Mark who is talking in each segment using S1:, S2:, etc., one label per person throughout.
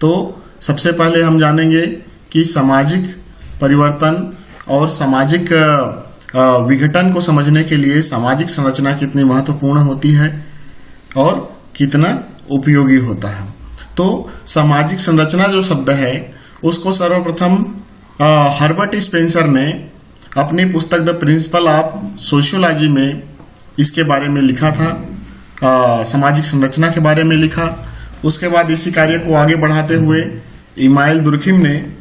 S1: तो सबसे पहले हम जानेंगे कि सामाजिक परिवर्तन और सामाजिक विघटन को समझने के लिए सामाजिक संरचना कितनी महत्वपूर्ण होती है और कितना उपयोगी होता है। तो सामाजिक संरचना जो शब्द है उसको सर्वप्रथम हर्बर्ट स्पेंसर ने अपनी पुस्तक द प्रिंसिपल ऑफ सोशियोलॉजी में इसके बारे में लिखा था, सामाजिक संरचना के बारे में लिखा। उसके बाद इसी कार्य को आगे बढ़ाते हुए इमाइल दुर्खिम ने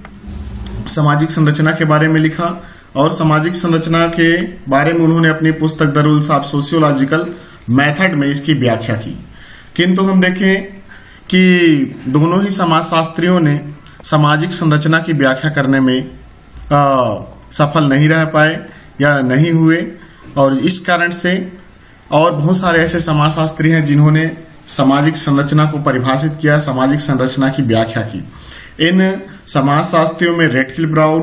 S1: सामाजिक संरचना के बारे में लिखा और सामाजिक संरचना के बारे में उन्होंने अपनी पुस्तक the rules of sociological method में इसकी व्याख्या की। किंतु हम देखें कि दोनों ही समाजशास्त्रियों ने सामाजिक संरचना की व्याख्या करने में सफल नहीं रह पाए या नहीं हुए, और इस कारण से और बहुत सारे ऐसे समाजशास्त्री हैं जिन्होंने सामाजिक संरचना को परिभाषित किया, सामाजिक संरचना की व्याख्या की। इन समाजशास्त्रियों में Radcliffe Brown,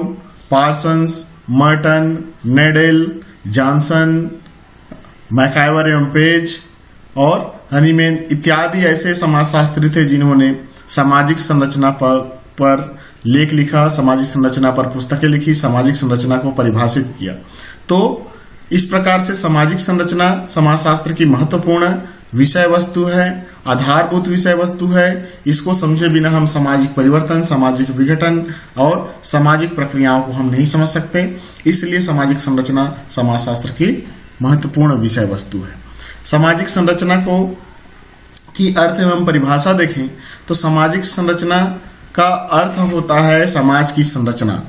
S1: Parsons, Merton, Nadel, Johnson, MacIver एवं पेज और हनीमैन इत्यादि ऐसे समाजशास्त्री थे जिन्होंने सामाजिक संरचना पर लेख लिखा, सामाजिक संरचना पर पुस्तकें लिखी, सामाजिक संरचना को परिभाषित किया। तो इस प्रकार से सामाजिक संरचना समाजशास्त्र की महत्वपूर्ण विषय वस्तु है, आधारभूत विषय वस्तु है। इसको समझे बिना हम सामाजिक परिवर्तन, सामाजिक विघटन और सामाजिक प्रक्रियाओं को हम नहीं समझ सकते। इसलिए सामाजिक संरचना समाजशास्त्र की महत्वपूर्ण विषय वस्तु है। सामाजिक संरचना को की अर्थ एवं परिभाषा देखें तो सामाजिक संरचना का अर्थ होता है समाज की संरचना,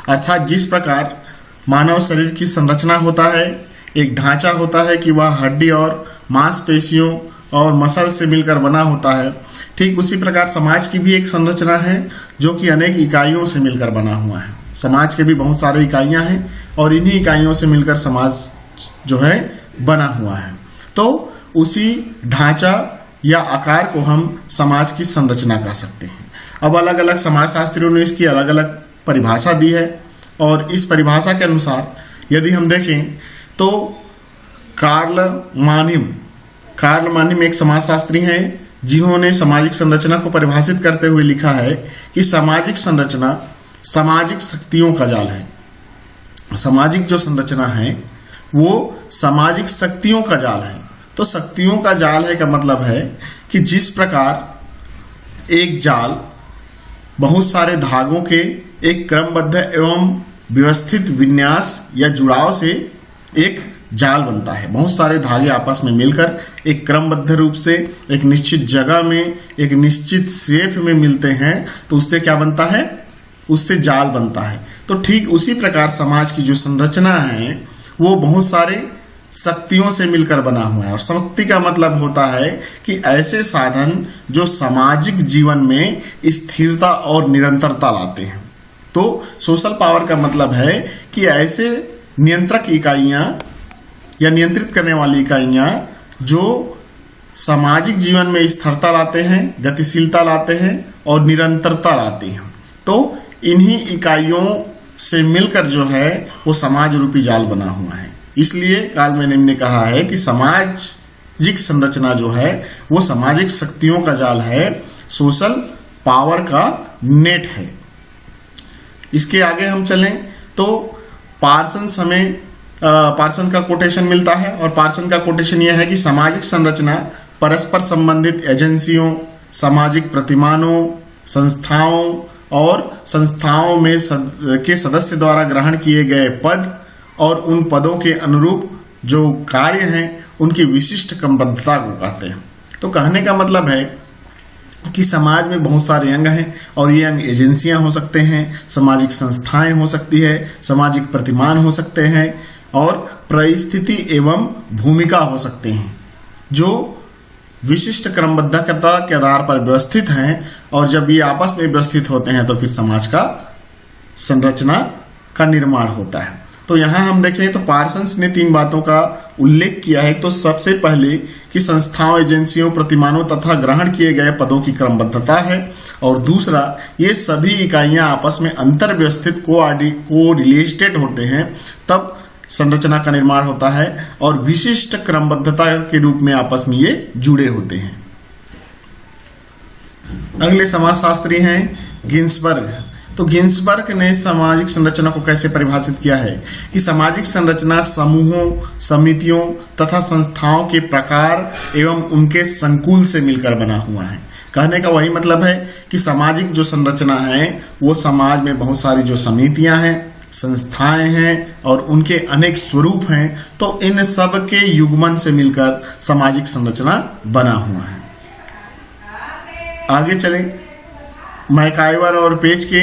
S1: अर्थात जिस प्रकार मानव शरीर की संरचना होता है, एक ढांचा होता है कि वह हड्डी और मांसपेशियों और मसल से मिलकर बना होता है, ठीक उसी प्रकार समाज की भी एक संरचना है जो कि अनेक इकाइयों से मिलकर बना हुआ है। समाज के भी बहुत सारे इकाइयां हैं और इन्हीं इकाइयों से मिलकर समाज जो है बना हुआ है। तो उसी ढांचा या आकार को हम समाज की संरचना कह सकते हैं। अब अलग अलग समाजशास्त्रियों ने इसकी अलग अलग परिभाषा दी है और इस परिभाषा के अनुसार यदि हम देखें तो कार्ल मानिम एक समाजशास्त्री हैं जिन्होंने सामाजिक संरचना को परिभाषित करते हुए लिखा है कि सामाजिक संरचना सामाजिक शक्तियों का जाल है। सामाजिक जो संरचना है वो सामाजिक शक्तियों का जाल है। तो शक्तियों का जाल है का मतलब है कि जिस प्रकार एक जाल बहुत सारे धागों के एक क्रमबद्ध एवं व्यवस्थित विन्यास या जुड़ाव से एक जाल बनता है, बहुत सारे धागे आपस में मिलकर एक क्रमबद्ध रूप से एक निश्चित जगह में एक निश्चित शेप में मिलते हैं, तो उससे क्या बनता है, उससे जाल बनता है। तो ठीक उसी प्रकार समाज की जो संरचना है वो बहुत सारे शक्तियों से मिलकर बना हुआ है। और शक्ति का मतलब होता है कि ऐसे साधन जो सामाजिक जीवन में स्थिरता और निरंतरता लाते हैं। तो सोशल पावर का मतलब है कि ऐसे नियंत्रक इकाइयां या नियंत्रित करने वाली इकाइयां जो सामाजिक जीवन में स्थिरता लाते हैं, गतिशीलता लाते हैं और निरंतरता लाती हैं। तो इन्हीं इकाइयों से मिलकर जो है वो समाज रूपी जाल बना हुआ है। इसलिए कार्ल मानिम ने कहा है कि सामाजिक संरचना जो है वो सामाजिक शक्तियों का जाल है, सोशल पावर का नेट है। इसके आगे हम चलें तो पार्सन का कोटेशन मिलता है और पार्सन का कोटेशन यह है कि सामाजिक संरचना परस्पर संबंधित एजेंसियों, सामाजिक प्रतिमानों, संस्थाओं और संस्थाओं में के सदस्य द्वारा ग्रहण किए गए पद और उन पदों के अनुरूप जो कार्य हैं उनकी विशिष्ट क्रमबद्धता को कहते हैं। तो कहने का मतलब है कि समाज में बहुत सारे अंग हैं और ये अंग एजेंसियां हो सकते हैं, सामाजिक संस्थाएं हो सकती है, सामाजिक प्रतिमान हो सकते हैं और परिस्थिति एवं भूमिका हो सकते हैं जो विशिष्ट क्रमबद्धता के आधार पर व्यवस्थित हैं। और जब ये आपस में व्यवस्थित होते हैं तो फिर समाज का संरचना का निर्माण होता है। तो यहाँ हम देखें तो पार्सन्स ने 3 बातों का उल्लेख किया है। तो सबसे पहले कि संस्थाओं, एजेंसियों, प्रतिमानों तथा ग्रहण किए गए पदों की क्रमबद्धता है, और दूसरा ये सभी इकाइयां आपस में अंतर व्यवस्थित को रिलेटेड होते हैं, तब संरचना का निर्माण होता है और विशिष्ट क्रमबद्धता के रूप में आपस में ये जुड़े होते हैं। अगले समाजशास्त्री हैं गिन्सबर्ग। तो गिन्सबर्ग ने सामाजिक संरचना को कैसे परिभाषित किया है कि सामाजिक संरचना समूहों, समितियों तथा संस्थाओं के प्रकार एवं उनके संकुल से मिलकर बना हुआ है। कहने का वही मतलब है कि सामाजिक जो संरचना है वो समाज में बहुत सारी जो समितियां हैं, संस्थाएं हैं और उनके अनेक स्वरूप हैं, तो इन सब के युग्मन से मिलकर सामाजिक संरचना बना हुआ है। आगे चले, मैकाइवर और पेज के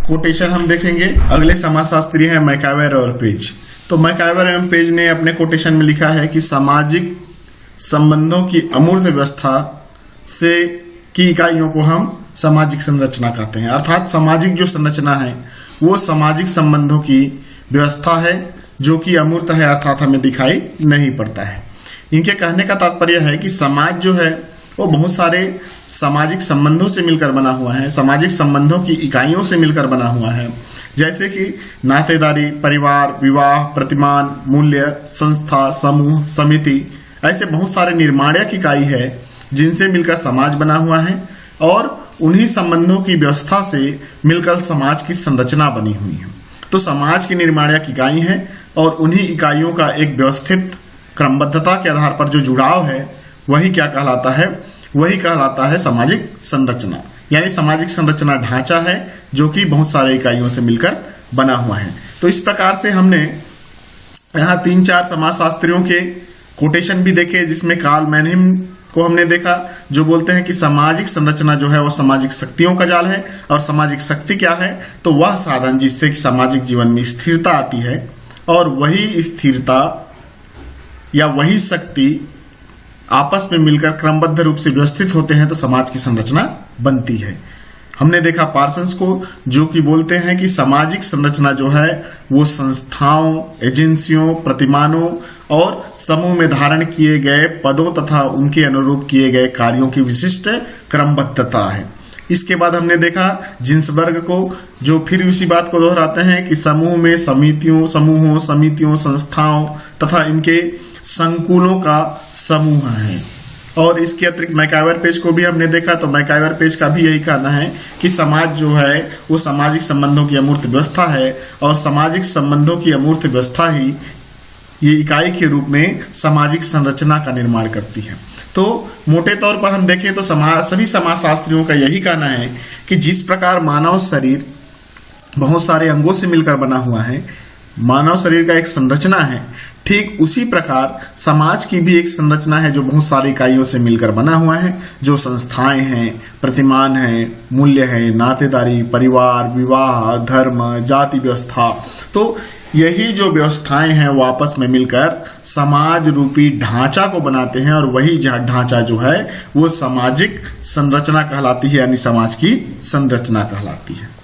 S1: कोटेशन हम देखेंगे। अगले समाजशास्त्री हैं मैकाइवर और पेज। तो मैकाइवर एवं पेज ने अपने कोटेशन में लिखा है कि सामाजिक संबंधों की अमूर्त व्यवस्था से की इकाइयों को हम सामाजिक संरचना कहते हैं। अर्थात सामाजिक जो संरचना है वो सामाजिक संबंधों की व्यवस्था है जो कि अमूर्त है, अर्थात हमें दिखाई नहीं पड़ता है। इनके कहने का तात्पर्य है कि समाज जो है वो बहुत सारे सामाजिक संबंधों से मिलकर बना हुआ है, सामाजिक संबंधों की इकाइयों से मिलकर बना हुआ है, जैसे कि नातेदारी, परिवार, विवाह, प्रतिमान, मूल्य, संस्था, समूह, समिति, ऐसे बहुत सारे निर्माणक इकाई है जिनसे मिलकर समाज बना हुआ है और उन्हीं संबंधों की व्यवस्था से मिलकर समाज की संरचना बनी हुई है। तो समाज की निर्माणक इकाई है और उन्हीं इकाइयों का एक व्यवस्थित क्रमबद्धता के आधार पर जो जुड़ाव है वही क्या कहलाता है, वही कहलाता है सामाजिक संरचना। यानी सामाजिक संरचना ढांचा है जो कि बहुत सारे इकाइयों से मिलकर बना हुआ है। तो इस प्रकार से हमने यहाँ 3-4 समाजशास्त्रियों के कोटेशन भी देखे, जिसमें कार्ल मैनहिम को हमने देखा जो बोलते हैं कि सामाजिक संरचना जो है वो सामाजिक शक्तियों का जाल है और सामाजिक शक्ति क्या है, तो वह साधन जिससे कि सामाजिक जीवन में स्थिरता आती है और वही स्थिरता या वही शक्ति आपस में मिलकर क्रमबद्ध रूप से व्यवस्थित होते हैं तो समाज की संरचना बनती है। हमने देखा पार्सन्स को जो कि बोलते हैं कि सामाजिक संरचना जो है वो संस्थाओं, एजेंसियों, प्रतिमानों और समूह में धारण किए गए पदों तथा उनके अनुरूप किए गए कार्यों की विशिष्ट क्रमबद्धता है। इसके बाद हमने देखा जिन्सबर्ग को जो फिर उसी बात को दोहराते हैं कि समूह में समूहों, समितियों, संस्थाओं तथा इनके संकुलों का समूह है। और इसके अतिरिक्त मैकाइवर पेज को भी हमने देखा, तो मैकाइवर पेज का भी यही कहना है कि समाज जो है वो सामाजिक संबंधों की अमूर्त व्यवस्था है और सामाजिक संबंधों की अमूर्त व्यवस्था ही ये इकाई के रूप में सामाजिक संरचना का निर्माण करती है। तो मोटे तौर पर हम देखें तो सभी समाजशास्त्रियों का यही कहना है कि जिस प्रकार मानव शरीर बहुत सारे अंगों से मिलकर बना हुआ है, मानव शरीर का एक संरचना है, ठीक उसी प्रकार समाज की भी एक संरचना है जो बहुत सारी इकाइयों से मिलकर बना हुआ है, जो संस्थाएं हैं, प्रतिमान हैं, मूल्य है, नातेदारी, परिवार, विवाह, धर्म, जाति व्यवस्था। तो यही जो व्यवस्थाएं हैं वो आपस में मिलकर समाज रूपी ढांचा को बनाते हैं और वही ढांचा जो है वो सामाजिक संरचना कहलाती है, यानी समाज की संरचना कहलाती है।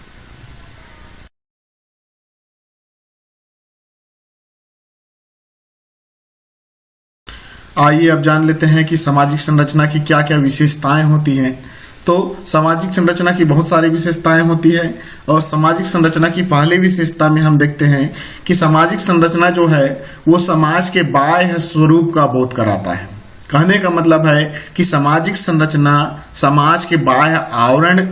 S1: आइए अब जान लेते हैं कि सामाजिक संरचना की क्या क्या विशेषताएं होती हैं। तो सामाजिक संरचना की बहुत सारी विशेषताएं होती है और सामाजिक संरचना की पहली विशेषता में हम देखते हैं कि सामाजिक संरचना जो है वो समाज के बाह्य स्वरूप का बोध कराता है। कहने का मतलब है कि सामाजिक संरचना समाज के बाह्य आवरण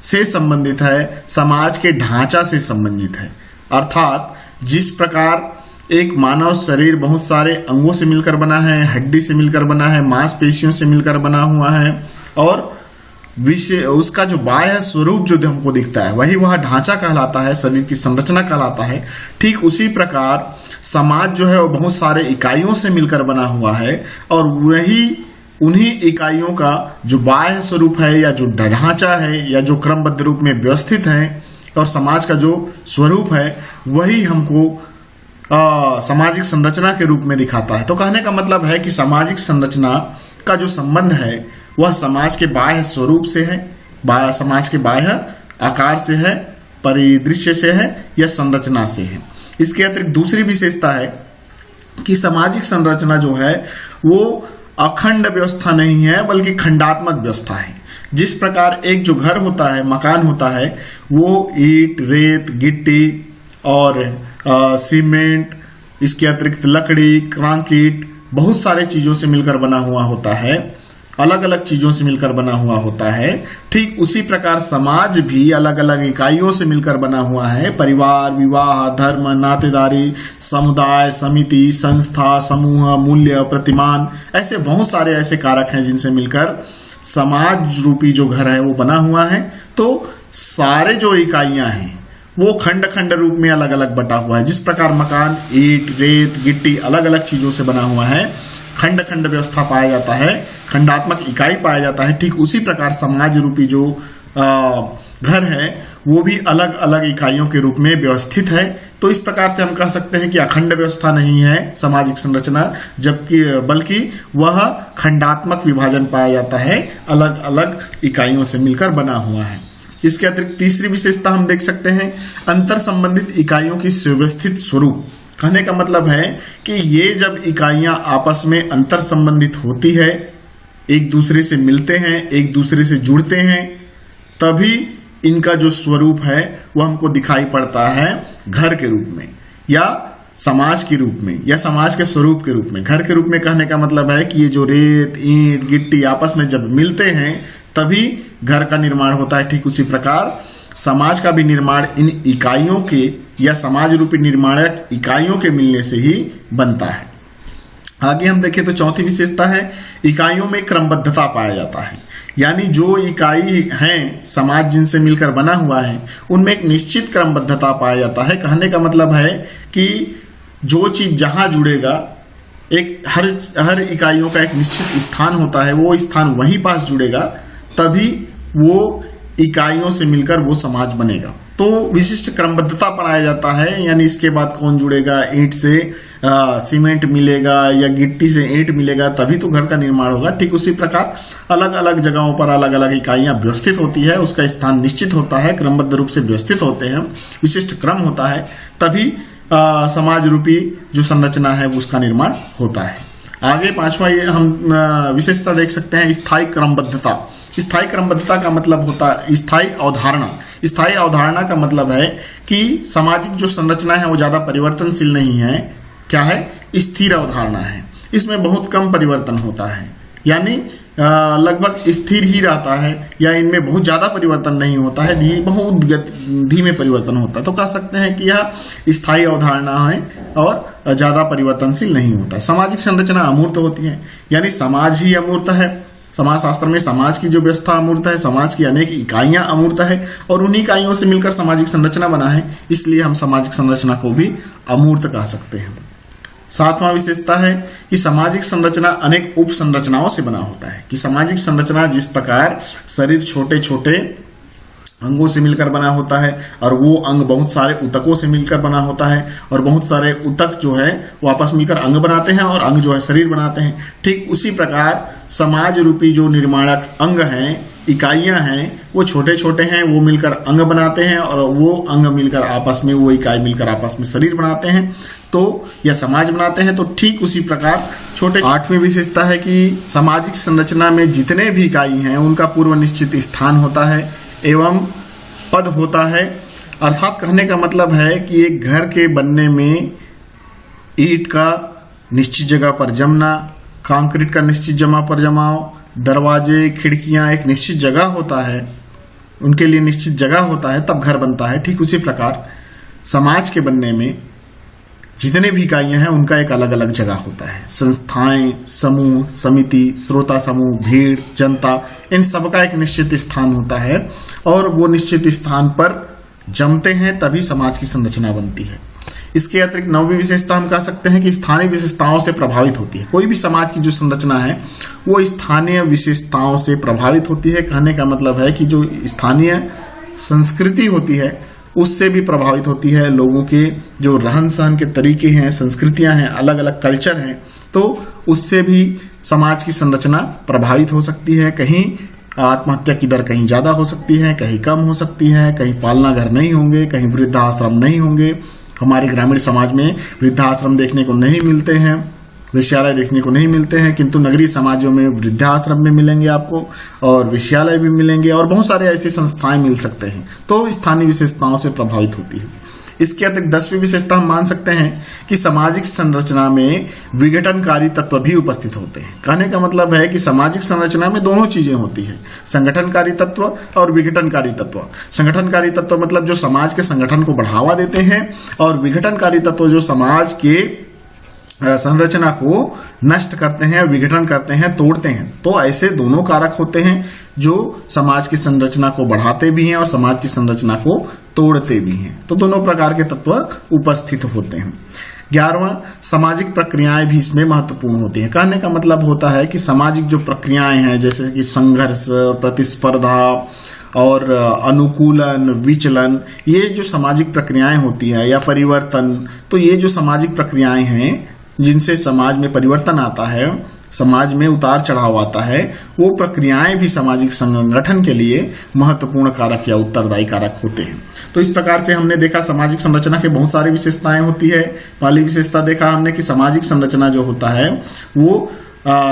S1: से संबंधित है, समाज के ढांचा से संबंधित है। अर्थात जिस प्रकार एक मानव शरीर बहुत सारे अंगों से मिलकर बना है, हड्डी से मिलकर बना है, मांसपेशियों से मिलकर बना हुआ है और उसका जो बाह्य स्वरूप जो हमको दिखता है वही वह ढांचा कहलाता है, शरीर की संरचना कहलाता है। ठीक उसी प्रकार समाज जो है वो बहुत सारे इकाइयों से मिलकर बना हुआ है और वही उन्हीं इकाइयों का जो बाह्य स्वरूप है या जो ढांचा है या जो क्रमबद्ध रूप में व्यवस्थित है और समाज का जो स्वरूप है वही हमको सामाजिक संरचना के रूप में दिखाता है। तो कहने का मतलब है कि सामाजिक संरचना का जो संबंध है वह समाज के बाह्य स्वरूप से है, समाज के बाह्य आकार से है, परिदृश्य से है या संरचना से है। इसके अतिरिक्त दूसरी विशेषता है कि सामाजिक संरचना जो है वो अखंड व्यवस्था नहीं है बल्कि खंडात्मक व्यवस्था है। जिस प्रकार एक जो घर होता है, मकान होता है, वो ईंट, रेत, गिट्टी और सीमेंट, इसके अतिरिक्त लकड़ी, कंक्रीट, बहुत सारे चीजों से मिलकर बना हुआ होता है। अलग अलग चीजों से मिलकर बना हुआ होता है, ठीक उसी प्रकार समाज भी अलग अलग इकाइयों से मिलकर बना हुआ है। परिवार, विवाह, धर्म, नातेदारी, समुदाय, समिति, संस्था, समूह, मूल्य, प्रतिमान, ऐसे बहुत सारे ऐसे कारक हैं जिनसे मिलकर समाज रूपी जो घर है वो बना हुआ है। तो सारे जो इकाइयां हैं वो खंड खंड रूप में अलग अलग बटा हुआ है। जिस प्रकार मकान ईंट, रेत, गिट्टी अलग अलग चीजों से बना हुआ है, खंड खंड व्यवस्था पाया जाता है, खंडात्मक इकाई पाया जाता है, ठीक उसी प्रकार समाज रूपी जो घर है वो भी अलग अलग इकाइयों के रूप में व्यवस्थित है। तो इस प्रकार से हम कह सकते हैं कि अखंड व्यवस्था नहीं है सामाजिक संरचना, जबकि बल्कि वह खंडात्मक विभाजन पाया जाता है, अलग अलग इकाइयों से मिलकर बना हुआ है। इसके अतिरिक्त तीसरी विशेषता हम देख सकते हैं अंतर संबंधित इकाइयों की सुव्यवस्थित स्वरूप। कहने का मतलब है कि ये जब इकाइयां आपस में अंतर संबंधित होती है, एक दूसरे से मिलते हैं, एक दूसरे से जुड़ते हैं, तभी इनका जो स्वरूप है वह हमको दिखाई पड़ता है घर के रूप में या समाज के रूप में या समाज के स्वरूप के रूप में। घर के रूप में कहने का मतलब है कि ये जो रेत, ईंट, गिट्टी आपस में जब मिलते हैं तभी घर का निर्माण होता है। ठीक उसी प्रकार समाज का भी निर्माण इन इकाइयों के या समाज रूपी निर्माणक इकाइयों के मिलने से ही बनता है। आगे हम देखें तो चौथी विशेषता है इकाइयों में क्रमबद्धता पाया जाता है। यानी जो इकाई हैं समाज जिनसे मिलकर बना हुआ है उनमें एक निश्चित क्रमबद्धता पाया जाता है। कहने का मतलब है कि जो चीज जहां जुड़ेगा, एक हर इकाइयों का एक निश्चित स्थान होता है, वो स्थान वहीं पास जुड़ेगा, तभी वो इकाइयों से मिलकर वो समाज बनेगा। तो विशिष्ट क्रमबद्धता बनाया जाता है। यानी इसके बाद कौन जुड़ेगा, ईंट से सीमेंट मिलेगा या गिट्टी से ईंट मिलेगा, तभी तो घर का निर्माण होगा। ठीक उसी प्रकार अलग अलग जगहों पर अलग अलग इकाइयां व्यवस्थित होती है, उसका स्थान निश्चित होता है, क्रमबद्ध रूप से व्यवस्थित होते हैं, विशिष्ट क्रम होता है, तभी समाज रूपी जो संरचना है उसका निर्माण होता है। आगे पांचवा ये हम विशेषता देख सकते हैं स्थायी क्रमबद्धता। स्थायी क्रमबद्धता का मतलब होता है स्थायी अवधारणा। स्थायी अवधारणा का मतलब है कि सामाजिक जो संरचना है वो ज्यादा परिवर्तनशील नहीं है। क्या है? स्थिर अवधारणा है। इसमें बहुत कम परिवर्तन होता है, यानी लगभग स्थिर ही रहता है, या इनमें बहुत ज्यादा परिवर्तन नहीं होता है, बहुत धीमे परिवर्तन होता है। तो कह सकते हैं कि यह स्थायी अवधारणा है और ज्यादा परिवर्तनशील नहीं होता है। सामाजिक संरचना अमूर्त होती है, यानी समाज ही अमूर्त है। समाज शास्त्र में समाज की जो व्यवस्था अमूर्त है, समाज की अनेक इकाइयां अमूर्त है और उन्हीं इकाइयों से मिलकर सामाजिक संरचना बना है, इसलिए हम सामाजिक संरचना को भी अमूर्त कह सकते हैं। सातवां विशेषता है कि सामाजिक संरचना अनेक उप संरचनाओं से बना होता है। कि सामाजिक संरचना जिस प्रकार शरीर छोटे छोटे अंगों से मिलकर बना होता है और वो अंग बहुत सारे ऊतकों से मिलकर बना होता है, और बहुत सारे ऊतक जो है वो आपस मिलकर अंग बनाते हैं और अंग जो है शरीर बनाते हैं। ठीक उसी प्रकार समाज रूपी जो निर्माणक अंग हैं, इकाइयां हैं, वो छोटे छोटे हैं, वो मिलकर अंग बनाते हैं और वो अंग मिलकर आपस में, वो इकाई मिलकर आपस में शरीर बनाते हैं, तो या समाज बनाते हैं। तो ठीक उसी प्रकार छोटे। आठवीं विशेषता है कि सामाजिक संरचना में जितने भी इकाई हैं उनका पूर्व निश्चित स्थान होता है एवं पद होता है। अर्थात कहने का मतलब है कि एक घर के बनने में ईंट का निश्चित जगह पर जमना, कंक्रीट का निश्चित जगह पर जमाव, दरवाजे, खिड़कियां एक निश्चित जगह होता है, उनके लिए निश्चित जगह होता है, तब घर बनता है। ठीक उसी प्रकार समाज के बनने में जितने भी इकाइयां हैं उनका एक अलग अलग जगह होता है। संस्थाएं, समूह, समिति, श्रोता समूह, भीड़, जनता, इन सबका एक निश्चित स्थान होता है और वो निश्चित स्थान पर जमते हैं, तभी समाज की संरचना बनती है। इसके अतिरिक्त नौवीं विशेषता हम कह सकते हैं कि स्थानीय विशेषताओं से प्रभावित होती है। कोई भी समाज की जो संरचना है वो स्थानीय विशेषताओं से प्रभावित होती है। कहने का मतलब है कि जो स्थानीय संस्कृति होती है उससे भी प्रभावित होती है। लोगों के जो रहन सहन के तरीके हैं, संस्कृतियां हैं, अलग अलग कल्चर हैं, तो उससे भी समाज की संरचना प्रभावित हो सकती है। कहीं आत्महत्या की दर कहीं ज्यादा हो सकती है, कहीं कम हो सकती है, कहीं पालना घर नहीं होंगे, कहीं वृद्धाश्रम नहीं होंगे। हमारे ग्रामीण समाज में वृद्धाश्रम देखने को नहीं मिलते हैं, विश्यालय देखने को नहीं मिलते हैं, किंतु नगरीय समाजों में वृद्धाश्रम भी मिलेंगे आपको और विश्यालय भी मिलेंगे और बहुत सारे ऐसी संस्थाएं मिल सकते हैं। तो स्थानीय विशेषताओं से प्रभावित होती है। इसके अतिरिक्त 10वीं विशेषता हम मान सकते हैं कि सामाजिक संरचना में विघटनकारी तत्व भी उपस्थित होते हैं। कहने का मतलब है कि सामाजिक संरचना में दोनों चीजें होती है, संगठनकारी तत्व और विघटनकारी तत्व। संगठनकारी तत्व मतलब जो समाज के संगठन को बढ़ावा देते हैं, और विघटनकारी तत्व जो समाज के संरचना को नष्ट करते हैं, विघटन करते हैं, तोड़ते हैं। तो ऐसे दोनों कारक होते हैं जो समाज की संरचना को बढ़ाते भी हैं और समाज की संरचना को तोड़ते भी हैं। तो दोनों प्रकार के तत्व उपस्थित होते हैं। 11वां, सामाजिक प्रक्रियाएं भी इसमें महत्वपूर्ण होती हैं। कहने का मतलब होता है कि सामाजिक जो प्रक्रियाएं हैं, जैसे कि संघर्ष, प्रतिस्पर्धा और अनुकूलन, विचलन, ये जो सामाजिक प्रक्रियाएं होती है या परिवर्तन, तो ये जो सामाजिक प्रक्रियाएं हैं जिनसे समाज में परिवर्तन आता है, समाज में उतार चढ़ाव आता है, वो प्रक्रियाएं भी सामाजिक संगठन के लिए महत्वपूर्ण कारक या उत्तरदायी कारक होते हैं। तो इस प्रकार से हमने देखा सामाजिक संरचना के बहुत सारी विशेषताएं होती है। पहली विशेषता देखा हमने कि सामाजिक संरचना जो होता है वो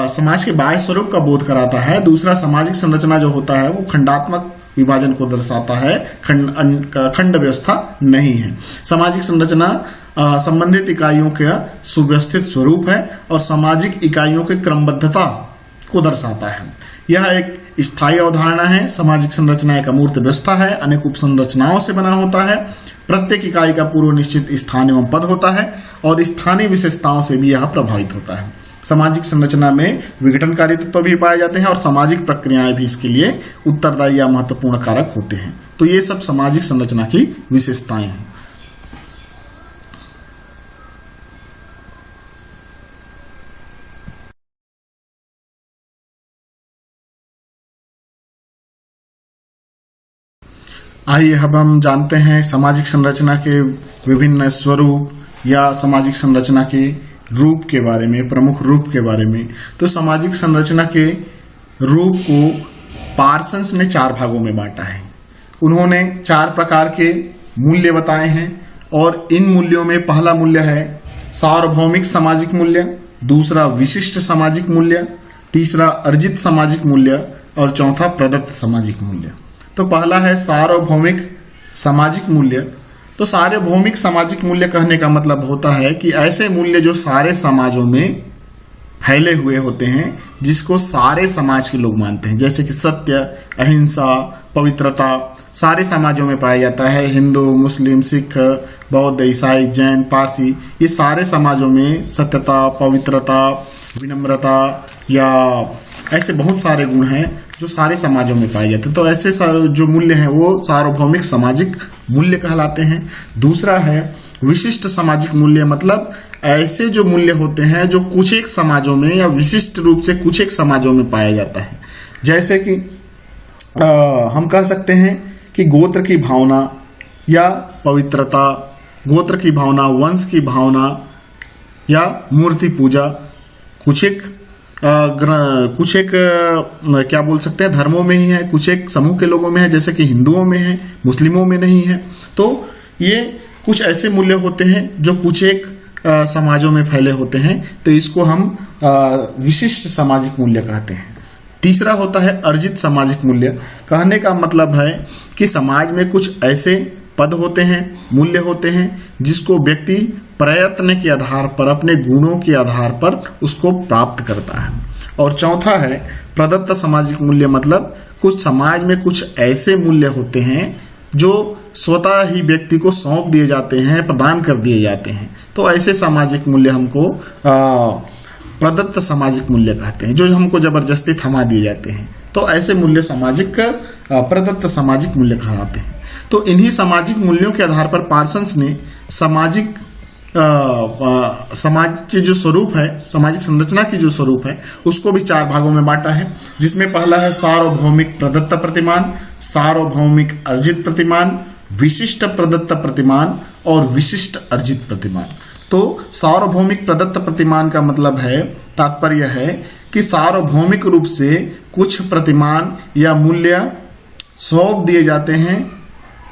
S1: समाज के बाह्य स्वरूप का बोध कराता है। दूसरा, सामाजिक संरचना जो होता है वो खंडात्मक विभाजन को दर्शाता है, खंड व्यवस्था नहीं है। सामाजिक संरचना संबंधित इकाइयों का सुव्यवस्थित स्वरूप है और सामाजिक इकाइयों के क्रमबद्धता को दर्शाता है। यह एक स्थायी अवधारणा है। सामाजिक संरचना एक अमूर्त व्यवस्था है, अनेक उप संरचनाओं से बना होता है। प्रत्येक इकाई का पूर्व निश्चित स्थान एवं पद होता है और स्थानीय विशेषताओं से भी यह प्रभावित होता है। सामाजिक संरचना में विघटनकारी तत्व भी पाए जाते हैं और सामाजिक प्रक्रियाएं भी इसके लिए उत्तरदायी या महत्वपूर्ण कारक होते हैं। तो ये सब सामाजिक संरचना की विशेषताएं हैं। आइए अब हम जानते हैं सामाजिक संरचना के विभिन्न स्वरूप या सामाजिक संरचना के रूप के बारे में, प्रमुख रूप के बारे में। तो सामाजिक संरचना के रूप को पार्सन्स ने 4 भागों में बांटा है। उन्होंने 4 प्रकार के मूल्य बताए हैं और इन मूल्यों में पहला मूल्य है सार्वभौमिक सामाजिक मूल्य, दूसरा विशिष्ट सामाजिक मूल्य, तीसरा अर्जित सामाजिक मूल्य और चौथा प्रदत्त सामाजिक मूल्य। तो पहला है सार्वभौमिक सामाजिक मूल्य। तो सार्वभौमिक सामाजिक मूल्य कहने का मतलब होता है कि ऐसे मूल्य जो सारे समाजों में फैले हुए होते हैं, जिसको सारे समाज के लोग मानते हैं, जैसे कि सत्य, अहिंसा, पवित्रता, सारे समाजों में पाया जाता है। हिंदू, मुस्लिम, सिख, बौद्ध, ईसाई, जैन, पारसी, ये सारे समाजों में सत्यता, पवित्रता, विनम्रता या ऐसे बहुत सारे गुण हैं जो सारे समाजों में पाए जाते हैं। तो ऐसे जो मूल्य हैं वो सार्वभौमिक सामाजिक मूल्य कहलाते हैं। दूसरा है विशिष्ट सामाजिक मूल्य, मतलब ऐसे जो मूल्य होते हैं जो कुछ एक समाजों में या विशिष्ट रूप से कुछ एक समाजों में पाया जाता है। जैसे कि हम कह सकते हैं कि गोत्र की भावना या पवित्रता, गोत्र की भावना, वंश की भावना या मूर्ति पूजा कुछ एक क्या बोल सकते हैं धर्मों में ही है, कुछ एक समूह के लोगों में है, जैसे कि हिंदुओं में है, मुस्लिमों में नहीं है। तो ये कुछ ऐसे मूल्य होते हैं जो कुछ एक समाजों में फैले होते हैं, तो इसको हम विशिष्ट सामाजिक मूल्य कहते हैं। तीसरा होता है अर्जित सामाजिक मूल्य। कहने का मतलब है कि समाज में कुछ ऐसे पद होते हैं, मूल्य होते हैं, जिसको व्यक्ति प्रयत्न के आधार पर, अपने गुणों के आधार पर उसको प्राप्त करता है। और चौथा है प्रदत्त सामाजिक मूल्य, मतलब कुछ समाज में कुछ ऐसे मूल्य होते हैं जो स्वतः ही व्यक्ति को सौंप दिए जाते हैं, प्रदान कर दिए जाते हैं। तो ऐसे सामाजिक मूल्य हमको प्रदत्त सामाजिक मूल्य कहते हैं, जो हमको जबरदस्ती थमा दिए जाते हैं। तो ऐसे मूल्य सामाजिक प्रदत्त सामाजिक मूल्य कहलाते हैं। तो इन्हीं सामाजिक मूल्यों के आधार पर पार्सन्स ने सामाजिक समाज के जो स्वरूप है, सामाजिक संरचना की जो स्वरूप है, उसको भी 4 भागों में बांटा है, जिसमें पहला है सार्वभौमिक प्रदत्त प्रतिमान, सार्वभौमिक अर्जित प्रतिमान, विशिष्ट प्रदत्त प्रतिमान और विशिष्ट अर्जित प्रतिमान। तो सार्वभौमिक प्रदत्त प्रतिमान का मतलब है, तात्पर्य है कि सार्वभौमिक रूप से कुछ प्रतिमान या मूल्य सौंप दिए जाते हैं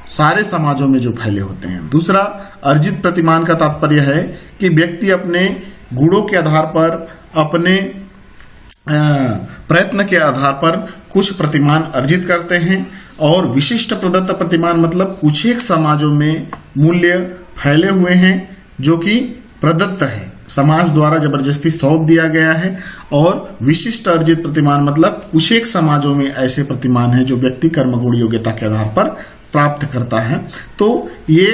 S1: सारे समाजों में जो फैले होते हैं। दूसरा अर्जित प्रतिमान का तात्पर्य है कि व्यक्ति अपने गुणों के आधार पर, अपने प्रयत्न के आधार पर कुछ प्रतिमान अर्जित करते हैं। और विशिष्ट प्रदत्त प्रतिमान मतलब कुछ एक समाजों में मूल्य फैले हुए हैं जो कि प्रदत्त है, समाज द्वारा जबरदस्ती सौंप दिया गया है। और विशिष्ट अर्जित प्रतिमान मतलब कुछ एक समाजों में ऐसे प्रतिमान है जो व्यक्ति कर्मगुण योग्यता के आधार पर प्राप्त करता है। तो ये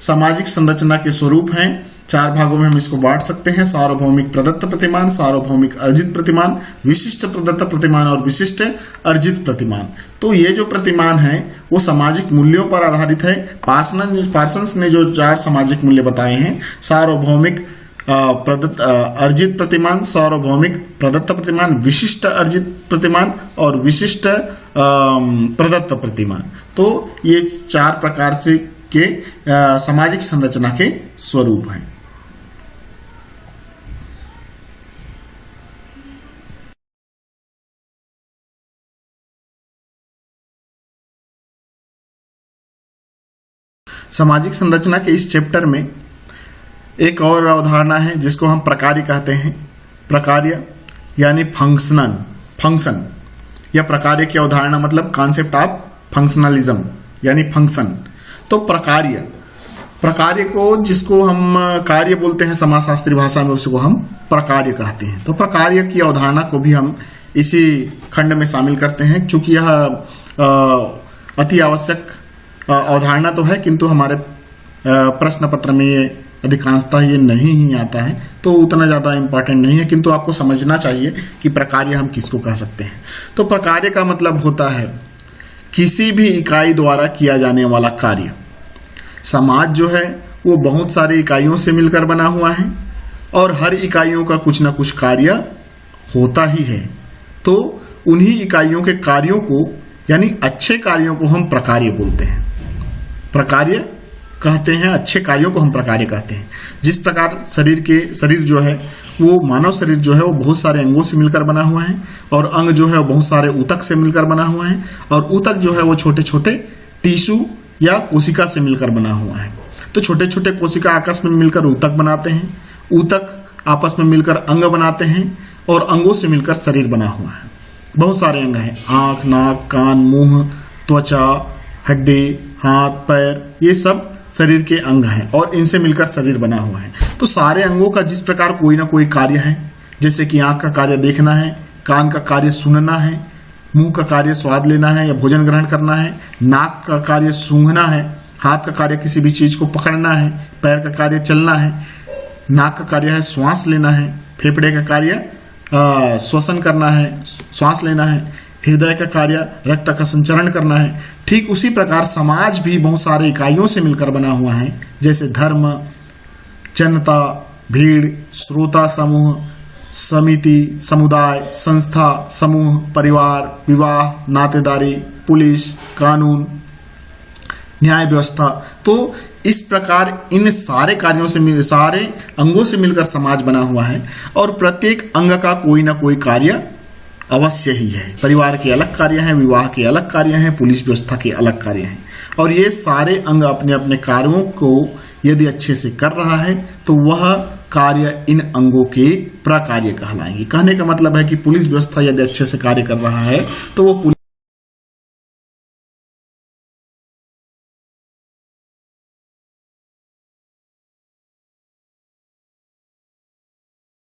S1: सामाजिक संरचना के स्वरूप हैं। 4 भागों में हम इसको बांट सकते हैं: सार्वभौमिक प्रदत्त प्रतिमान, सार्वभौमिक अर्जित प्रतिमान, विशिष्ट प्रदत्त प्रतिमान और विशिष्ट अर्जित प्रतिमान। तो ये जो प्रतिमान है वो सामाजिक मूल्यों पर आधारित है। पार्सन्स ने जो 4 सामाजिक मूल्य बताए हैं, सार्वभौमिक प्रदत्त अर्जित प्रतिमान, सार्वभौमिक प्रदत्त प्रतिमान, विशिष्ट अर्जित प्रतिमान और विशिष्ट प्रदत्त प्रतिमान। तो ये 4 प्रकार से के सामाजिक संरचना के स्वरूप हैं। सामाजिक संरचना के इस चैप्टर में एक और अवधारणा है जिसको हम प्रकार्य कहते हैं। प्रकार्य यानी फंक्शन या प्रकार्य की अवधारणा मतलब कॉन्सेप्ट ऑफ फंक्शनलिज्म यानी फंक्शन। तो प्रकार्य को जिसको हम कार्य बोलते हैं समाजशास्त्री भाषा में, उसको हम प्रकार्य कहते हैं। तो प्रकार्य की अवधारणा को भी हम इसी खंड में शामिल करते हैं। चूंकि यह अति आवश्यक अवधारणा तो है, किंतु हमारे प्रश्न पत्र में ये अधिकांशतः ये नहीं ही आता है, तो उतना ज्यादा इंपॉर्टेंट नहीं है, किंतु आपको समझना चाहिए कि प्रकार्य हम किसको कह सकते हैं। तो प्रकार्य का मतलब होता है किसी भी इकाई द्वारा किया जाने वाला कार्य। समाज जो है वो बहुत सारी इकाइयों से मिलकर बना हुआ है और हर इकाइयों का कुछ ना कुछ कार्य होता ही है। तो उन्हीं इकाइयों के कार्यों को यानी अच्छे कार्यों को हम प्रकार्य बोलते हैं, प्रकार्य कहते हैं। अच्छे कार्यों को हम प्रकार्य कहते हैं। जिस प्रकार शरीर जो है वो मानव शरीर जो है वो बहुत सारे अंगों से मिलकर बना हुआ है और अंग जो है वो बहुत सारे ऊतक से मिलकर बना हुआ है और ऊतक जो है वो छोटे छोटे टिश्यू या कोशिका से मिलकर बना हुआ है। तो छोटे छोटे कोशिका आपस में मिलकर ऊतक बनाते हैं, ऊतक आपस में मिलकर अंग बनाते हैं और अंगों से मिलकर शरीर बना हुआ है। बहुत सारे अंग हैं: आंख, नाक, कान, मुंह, त्वचा, हड्डी, हाथ, पैर, ये सब शरीर के अंग हैं और इनसे मिलकर शरीर बना हुआ है। तो सारे अंगों का जिस प्रकार कोई ना कोई कार्य है, जैसे कि आंख का कार्य देखना है, कान का कार्य सुनना है, मुंह का कार्य स्वाद लेना है या भोजन ग्रहण करना है, नाक का कार्य सूंघना है, हाथ का कार्य किसी भी चीज को पकड़ना है, पैर का कार्य चलना है, नाक का कार्य है श्वास लेना है, फेफड़े का कार्य श्वसन करना है, श्वास लेना है, हृदय का कार्य रक्त का संचरण करना है। ठीक उसी प्रकार समाज भी बहुत सारे इकाइयों से मिलकर बना हुआ है, जैसे धर्म, जनता, भीड़, श्रोता समूह, समिति, समुदाय, संस्था, समूह, परिवार, विवाह, नातेदारी, पुलिस, कानून, न्याय व्यवस्था। तो इस प्रकार इन सारे कार्यों से सारे अंगों से मिलकर समाज बना हुआ है और प्रत्येक अंग का कोई ना कोई कार्य अवश्य ही है। परिवार के अलग कार्य हैं, विवाह के अलग कार्य हैं, पुलिस व्यवस्था के अलग कार्य हैं और ये सारे अंग अपने अपने कार्यों को यदि अच्छे से कर रहा है तो वह कार्य इन अंगों के प्रकार्य कहलाएंगे। कहने का मतलब है कि पुलिस व्यवस्था यदि अच्छे से कार्य कर रहा है तो वो